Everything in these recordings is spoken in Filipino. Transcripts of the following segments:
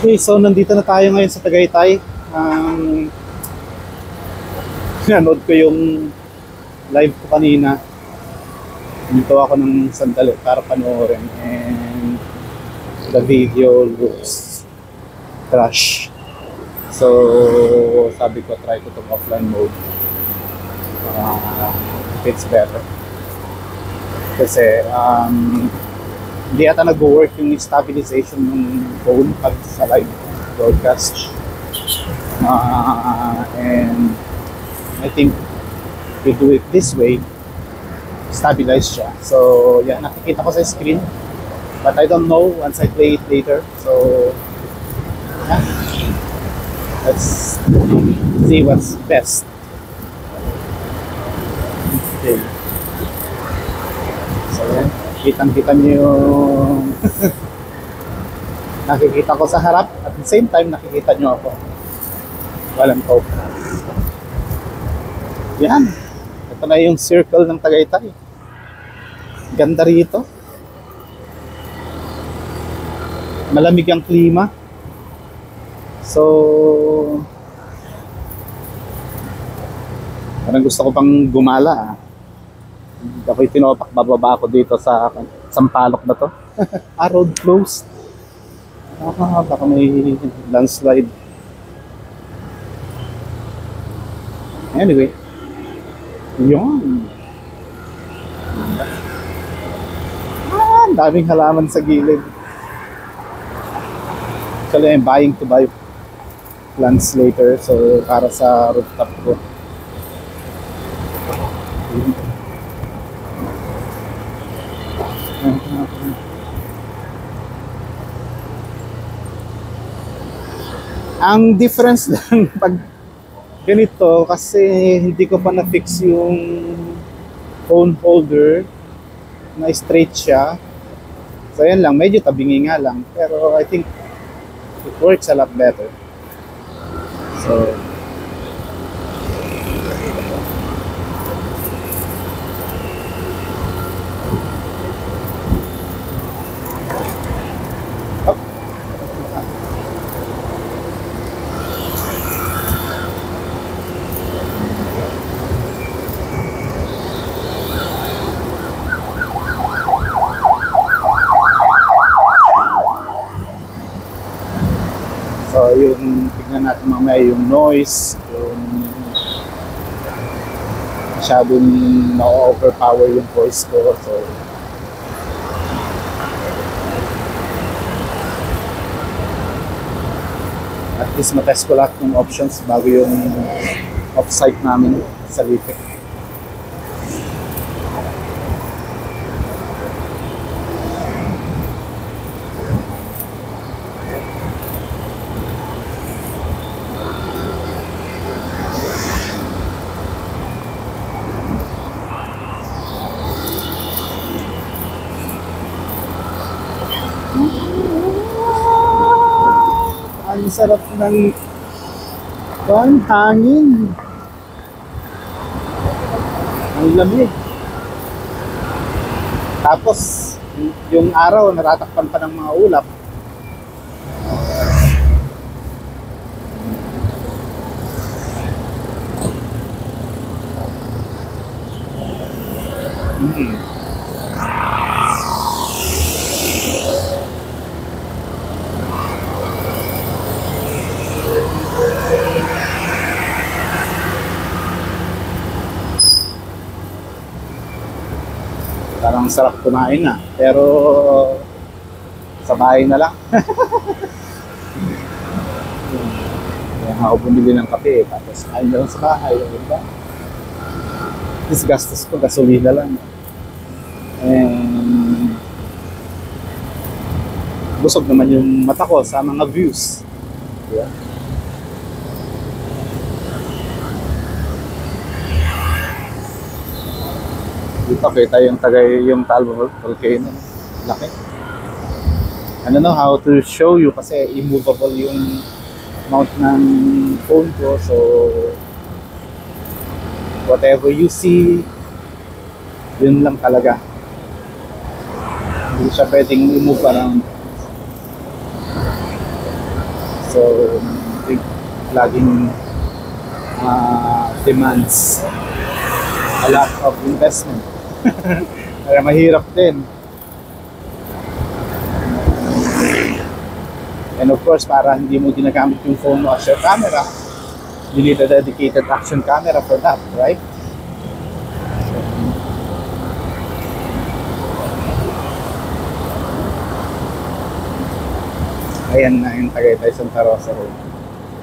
Okay, so nandito na tayo ngayon sa Tagaytay. Nanood ko yung live ko kanina. Dito ako ng sandali para panoorin. And the video looks crash. So, sabi ko, try ko itong offline mode. If it's better. Kasi, hindi ata nag-work yung stabilization ng phone pag sa live broadcast. And I think if you do it this way, stabilize siya. So, yeah, nakikita ko sa screen. But I don't know once I play it later. So, yeah. Let's see what's best. Okay. So, yan. Kitang-kita niyo yung nakikita ko sa harap at the same time nakikita niyo ako. Walang cope. Yan. Ito na yung circle ng Tagaytay. Ganda rito. Malamig ang klima. So, parang gusto ko pang gumala. Ako'y tinopak, bababa ako dito sa Sampaloc ba to? Road closed. Baka may landslide. Anyway. Yun. Ang daming halaman sa gilid. Actually, I'm buying to buy plants later. So, para sa rooftop ko. Ang difference lang pag ganito kasi hindi ko pa na-fix yung phone holder na straight siya. So yan lang, medyo tabingi nga lang. Pero I think it works a lot better. So yung tignan natin mamaya yung noise, yung masyadong na-overpower yung voice ko. So at least matest ko lahat ng options bago yung off-site namin sa Lipe. Ang sarap ng hangin. Ang lamig. Tapos, yung araw, natatakpan pa ng mga ulap. Parang sarap kumain na. Pero sa bahay na lang. Kaya ako bumili ng kape. Tapos kain na lang sa bahay. Diba? Tapos gastos ko, gasolina lang. And busog naman yung mata ko sa mga views. Diba? Dito kita yung Talbot volcano. Laki. I don't know how to show you kasi immovable yung mount ng phone ko. So whatever you see, yun lang talaga. Hindi siya pwedeng i-move around. So, I think laging demands a lot of investment. Kaya mahirap din. And of course, para hindi mo ginagamit yung phone mo as your camera, you need a dedicated action camera for that, right? Ayan na yung Tagaytay Santa Rosa Road.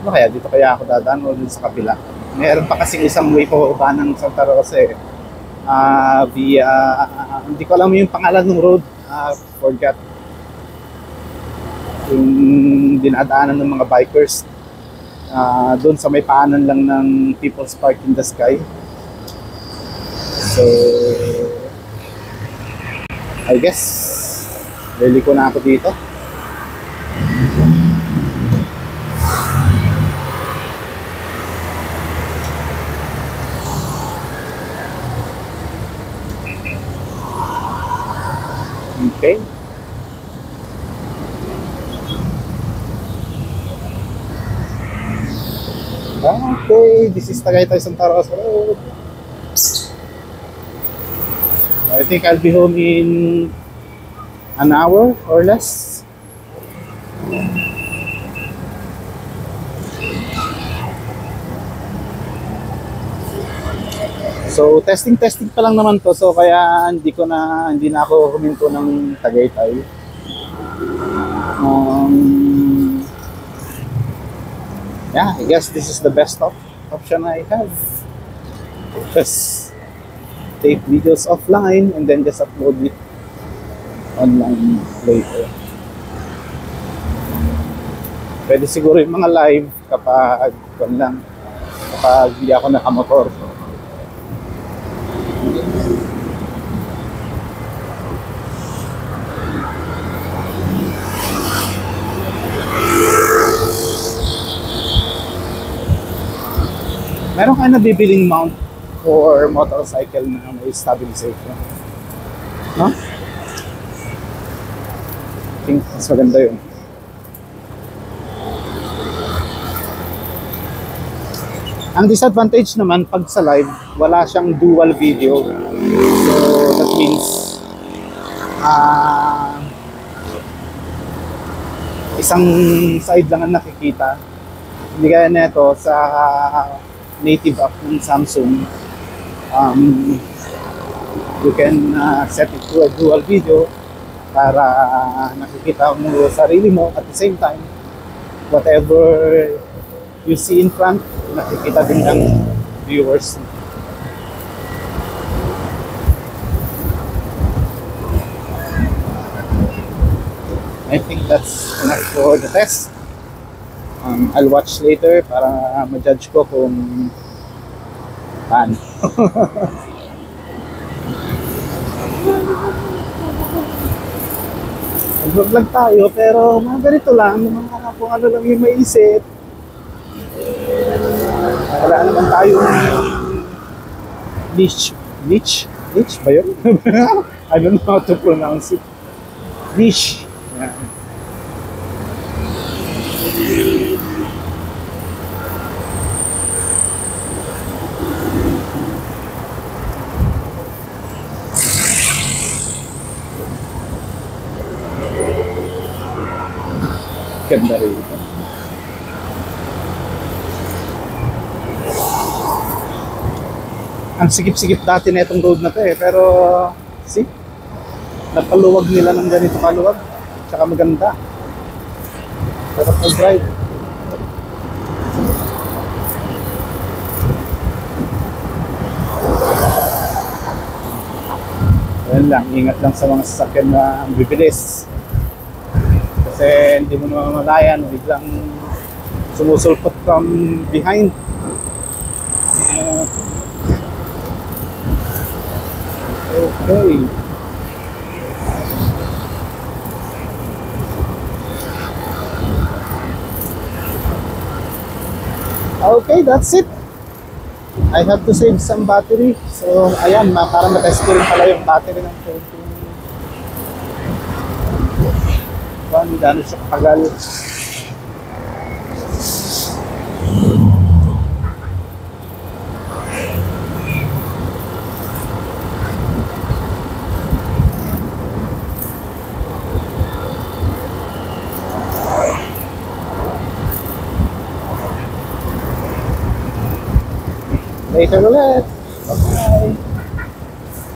Ano kaya? Dito kaya ako dadaan o dun sa kabila? Meron pa kasing isang way pababa ng Santa Rosa eh. Hindi ko alam yung pangalan ng road. Forgot. Yung dinadaanan ng mga bikers. Doon sa may paanan lang ng People's Park in the Sky. So, I guess, liliko na ako dito. Okay. Okay, this is Tagaytay Santa Rosa Road. I think I'll be home in an hour or less. So, testing pa lang naman to. So, kaya hindi na ako huminto ng Tagaytay. Yeah, I guess this is the best option I have. Just take videos offline and then just upload it online later. Pwede siguro yung mga live kapag hindi ako nakamotor. Meron kayo nabibiling mount for motorcycle na may stabilization? No? I think mas maganda yun. Ang disadvantage naman pag sa live, wala siyang dual video. So that means isang side lang ang nakikita. Hindi kaya nito sa native app ng Samsung, you can set it to a dual video para nakikita mo sarili mo at the same time whatever you see in front nakikita din ng viewers. I think that's enough for the test. I'll watch later para ma-judge ko kung paano. Nag-vlog tayo pero mga ganito lang, mga kung ano lang yung maisip. Wala naman tayo niche ba yun? I don't know how to pronounce it. Niche. Yeah. Ganda rin. Ang sikip-sikip dati na itong road na to eh, pero see, napaluwag nila ng ganito kaluwag, tsaka maganda. Sarap mag-drive. Ayan lang, ingat lang sa mga sasakyan na bibilis. Kasi hindi mo naman malayan, biglang sumusulpot from behind. Okay. Okay, that's it. I have to save some battery. So, ayan, para matest ko rin pala yung battery ng phone ko. Gano'n siya katagal. Later ulit. Bye.